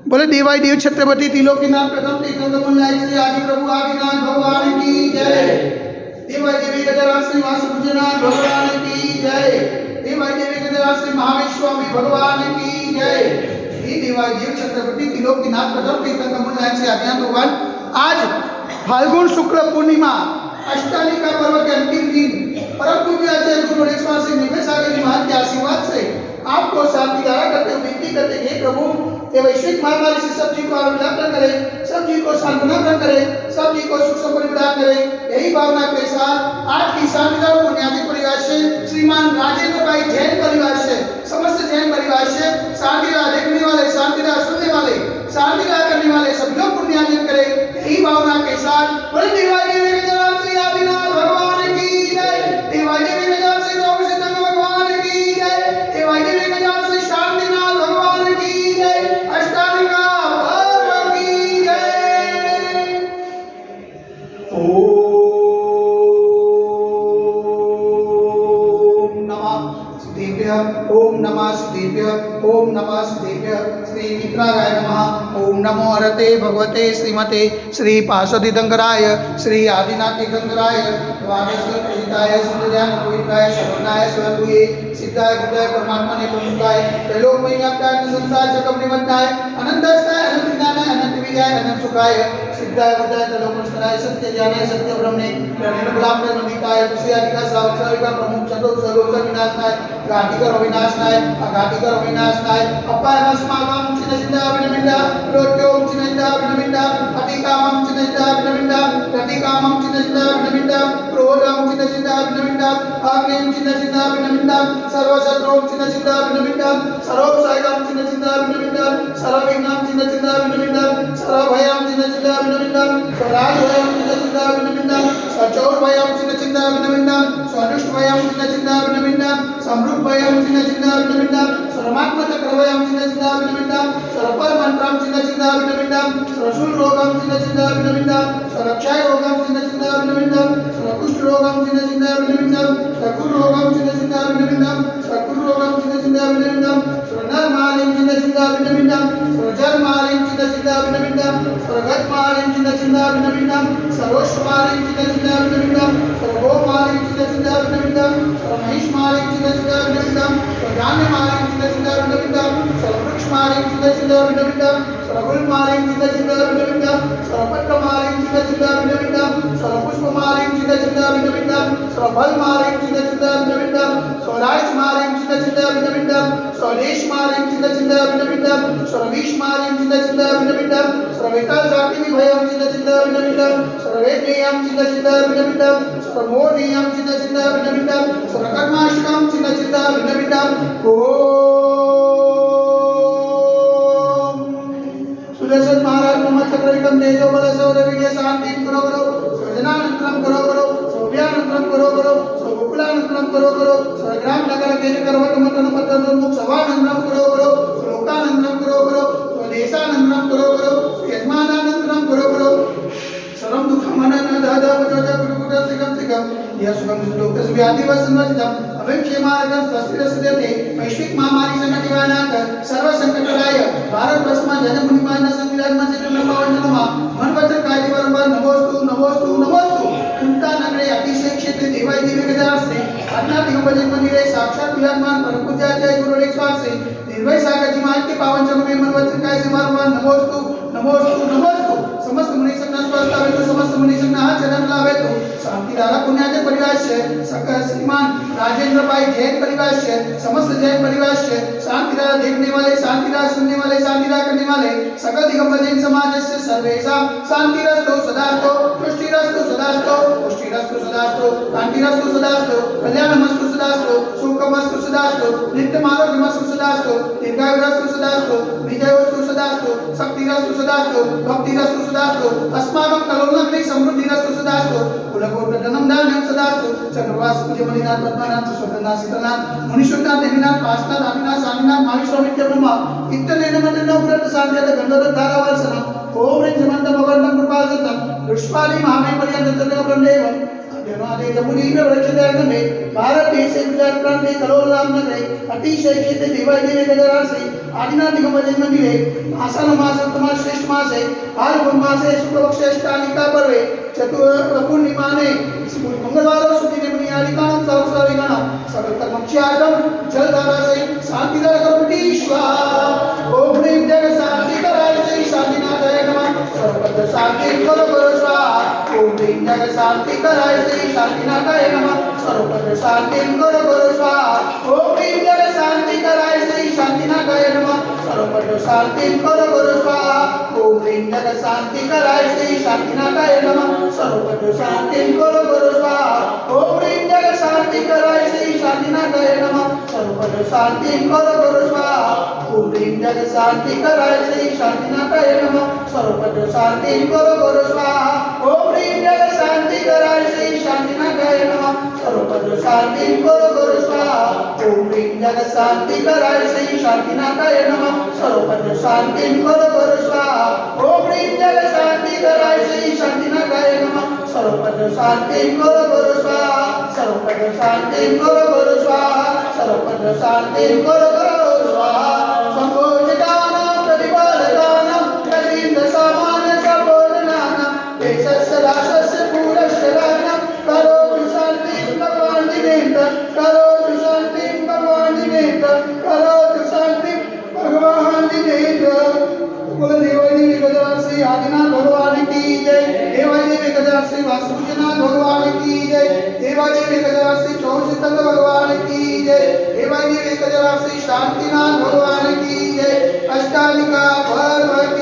बोले देवाई देव छत्रपति त्रिलोकीनाथ प्रथम तीर्थंकर मंडल श्री आदि प्रभु आदिनाथ भगवान की जय। देवाई देवी गजराज श्री वासुदेवनाथ भगवान की जय। देवाई देवी गजराज श्री महावीर स्वामी भगवान की जय। देवाई देव छत्रपति त्रिलोकीनाथ प्रथम तीर्थंकर मंडल श्री आदिनाथ भगवान। आज फाल्गुन शुक्ल पूर्णिमा अष्टालिका पर्व के अंतिम दिन परम पूज्य आचार्य गुरु रेखा सिंह निवेशागर जी महाराज के आशीर्वाद से आपको शांति धारा करते हुए विनती करते हैं प्रभु ये वैश्विक महामारी से सब जी को आरोग्य प्रदान करे, सब जी को सांत्वना प्रदान करे, सब जी को सुख समृद्धि प्रदान करे। यही भावना के साथ आज की शांतिधारा पुण्याजी परिवार से श्रीमान राजेंद्र भाई जैन परिवार से समस्त जैन परिवार से शांतिधारा देखने वाले, शांतिधारा सुनने वाले, शांतिधारा करने वाले सभी लोग पुण्यार्जन करे। यही भावना के साथ बोले देवाई देवी गजराज श्री आदिनाथ भगवान की जय। देवाई देवी गजराज श्री चौबीस भगवान की जय। देवाई देवी गजराज श्री शांतिनाथ भगवान की जय। अष्टालिका पर्व की जय। ओम नमः सिद्धेभ्यः ओम नमः सिद्धेभ्यः श्री मित्राय नमः। ओम नमो हरते भगवते श्रीमते श्री पार्षदी दंगराय श्री आदिनाथ तीर्थंकराय वागेश्वर पूजिताय सुंदरज्ञान पवित्राय शरणाय स्वरूये सिद्धाय बुद्धाय परमात्मने प्रमुखाय त्रैलोकमयी व्याप्ताय संसार जगत निमग्नाय अनंतस्ताय अनंत ज्ञानाय अनंत विद्याय अनंत सुखाय सिद्धाय बुद्धाय त्रैलोकमस्कराय सत्य ज्ञानाय सत्य ब्रह्मणे निर्मलाम निर्मलिताय विषयाधिका सावसाविका प्रमुख चतुर्थ सर्वोत्तर विनाशनाय घाटिकर अविनाशनाय अघाटिकर अविनाशनाय अपाय अस्माकं चिन्नचिन्ता विनमिन्दा रोट्यों चिन्नचिन्ता विनमिन्दा अतिकामं चिन्नचिन्ता विनमिन्दा प्रतिकामं चिन्नचिन्ता विनमिन्दा क्रोधं चिन्नचिन्ता विनमिन्दा अग्निं चिन्नचिन्ता विनमिन्दा सर्वशत्रुं चिन्नचिन्ता विनमिन्दा सर्वोपसायकं चिन्नचिन्ता विनमिन्दा सर्वविघ्नं चिन्नचिन्ता विनमिन्दा सर्वभयं चिन्नचिन्ता विनमिन्दा स्वराजभयं चिन्नचिन्ता विनमिन्दा सचौरभयं चिन्नचिन्ता विनमिन्दा स्वदुष्टभयं चिन्नचिन्ता विनमिन्दा समृद्धभयं चिन्नचिन्ता विनमिन्दा सर्वात्मचक्रभयं चिन्नचिन्ता विनमिन्दा सर्वपरमन्त्रं चिन्नचिन्ता विनमिन्दा सर्वशूलरोगं चिन्नचिन्ता विनमिन्दा सर्वक्षयरोगं चिन्नचिन्ता विनमिन्दा सर्वकुष्ठरोगं चिन्नचिन्ता विनमिन्दा सर्वकुरोगं चिन्नचिन्ता विनमिन्दा सर्वकुरोगं चिन्नचिन्ता विनमिन्दा सर्वनरमालिं चिन्नचिन्ता विनमिन्दा सर्वजरमालिं चिन्नचिन्ता विनमिन्दा सर्वगतमालिं चिन्नचिन्ता विनमिन्दा सर्वोष्मालिं चिन्नचिन्ता विनमिन्दा सर्वगोमालिं चिन्नचिन्ता विनमिन्दा सर्वमहिष्मालिं चिन्नचिन्ता विनमिन्दा सर्वधान्यमालिं चिन्नचिन्ता विनमिन्दा सर्ववृक्षमालिं चिन्नचिन्ता विनमिन्दा सर्वगुल्मालिं चिन्नचिन्ता विनमिन्दा सर्वपत्रमालिं चिन्नचिन्ता विनमिन्दा सर्वपुष्पमालिं चिन्नचिन्ता विनमिन्दा सर्वफलमालिं चिन्नचिन्ता विनमिन्दा स्वराष्ट्रमालिं चिन्नचिन्ता विनमिन्दा स्वदेशमालिं चिन्नचिन्ता विनमिन्दा सर्वविश्वमालिं चिन्नचिन्ता विनमिन्दा सर्वविकलजातिविभयं चिन्नचिन्ता विनमिन्दा सर्ववेद्यं चिन्नचिन्ता विनमिन्दा सर्वमोदीयं चिन्नचिन्ता विनमिन्दा सर्वकर्माष्टकं चिन्नचिन्ता विनमिन्दा सुदर्शन महाराज ब्रह्मचक्रविक्रम तेजो बल सौर विजय शांति करो करो सृजनानंतरम करो करो सौभ्यानंतरम करो करो सौगुकुलानंतरम करो करो सर्वग्राम नगर केज करवट मंडन पतन मुख सवानंतरम करो करो श्लोकानंतरम करो करो स्वदेशानंतरम करो करो यजमानानंतरम करो करो सर्वं दुःखमनन दादा वजोज गुरुकुट सिगम सिगम यह सुगम लोकस व्याधि वसन्वजितम अभिक्षेमार्गम स्वस्तिरस्यते वैश्विक महामारी संकट निवारणार्थ सर्व संकटराय भारत वर्ष में जन मुनिमान संविधान चित्र में पावन जनमा मन वचन कायदे परंपर नमोस्तु नमोस्तु नमोस्तु कुंता नगरे अतिशय क्षेत्र देवाई देवी गजराज से अपना दिग्गज मंदिर साक्षात विराजमान परम पूज्याचार्य गुरु रेखा से निर्भय सागर जी महाराज के पावन चरणों में मन वचन कायदे से बारंबार नमोस्तु नमोस्तु नमोस्तु समस्त मुनि संघ स्वस्थ आवे तो समस्त मुनि संघ हाथ चरण लावे तो शांति धारा पुण्याचे परिवार से सकल श्रीमान राजेंद्र भाई जैन परिवार से समस्त जैन परिवार से शांति धारा देखने वाले, शांति धारा सुनने वाले, शांति धारा करने वाले सकल दिगंबर जैन समाज से सर्वेषां शांतिरस्तु सदास्तु पुष्टिरस्तु सदास्तु पुष्टिरस्तु सदास्तु शांतिरस्तु सदास्तु कल्याणमस्तु सदास्तु सुखमस्तु सदास्तु नित्यमारोग्यमस्तु सदास्तु दीर्घायुरस्तु सदास्तु विजयोस्तु सदास्तु शक्तिरस्तु सदास्तु भक्तिरस्तु सदास्तु अस्माकं कलोलग्ने समृद्धिरस्तु सदास्तु कुलकोटधनं दानं सदास्तु चक्रवास पूज्य मणिनाथ पद्मनाथ स्वतंत्रनाथ शीतलनाथ मुनीश्वरनाथ देवीनाथ पार्षनाथ आदिनाथ स्वामीनाथ महाविष्णु ब्रह्मा इत्तनेन मंडनो व्रत शांत्यत गंधर्व धारावर्षणम ओम ह्रीं जमंत भगवन्तं कृपासुतं रुष्पाली महामय पर्यंत चतुर्भुजदेवं अद्यनादे जमुनी वृक्षदर्शने भारत देशे गुजरात प्रांते कलोल राम नगरे अतिशय क्षेत्र देवाई देवी गजराज से आदिनाथ दिगंबर जैन मंदिर है। आषाढ़ मास तुम्हारा श्रेष्ठ मास है। फाल्गुन मास है शुक्ल पक्ष अष्टानिका पर्व है। चतुर्थ पूर्णिमा ने मंगलवार और शुद्धि ने मणियारिकाणम सहस्रारिकाणम सकल कर्मक्षाटम जलधारा से शांति दर करोटीश्वर ओम ह्रीं जग शांति कराय से शांतिनाथाय नमः सर्वत्र शांति करो करो स्वाहा ओम ह्रीं जग शांति कराय से शांतिनाथाय नमः सर्वत्र शांति करो करो स्वाहा ओम ह्रीं जग शांति कराय से शांतिनाथाय नमः सर्वत्र शांति करो करो स्वाहा ओम ह्रीं जग शांति कराय से शांतिनाथाय नमः सर्वत्र शांति करो करो स्वाहा ओम ह्रीं जग शांति कराय से शांतिनाथाय नमः सर्वत्र शांति करो करो स्वाहा ओम ह्रीं जग शांति कराय से शांतिनाथाय नमः सर्वत्र शांति करो करो स्वाहा ओम ह्रीं जग शांति कराय से शांतिनाथाय नमः सर्वत्र शांति करो करो स्वाहा ओम ह्रीं जग शांति कराय से शांतिनाथाय नमः सर्वत्र शांति करो करो स्वाहा ओम ह्रीं जग शांति कराय से शांतिनाथाय नमः सर्वत्र शांति करो करो स्वाहा सर्वत्र शांति करो करो स्वाहा सर्वत्र शांति करो करो स्वाहा संभोजितानां प्रतिपादकानां कलिंद सामान्य संबोधनानां देशस्य राष्ट्रस्य पूरश्चराणां करोतु शान्तिं भगवान् दिनेन्द्र करोतु शान्तिं भगवान् दिनेन्द्र करोतु शान्तिं भगवान् दिनेन्द्र कुल देवादेवी गजराज श्री आदिनाथ भगवान की जय देवादेवी गजराज श्री वासुदेवनाथ भगवान की जय देवादेवी गजराज श्री चौसितंग भगवान की जय देवादेवी गजराज श्री शांतिनाथ भगवान की जय अष्टालिका पर्वत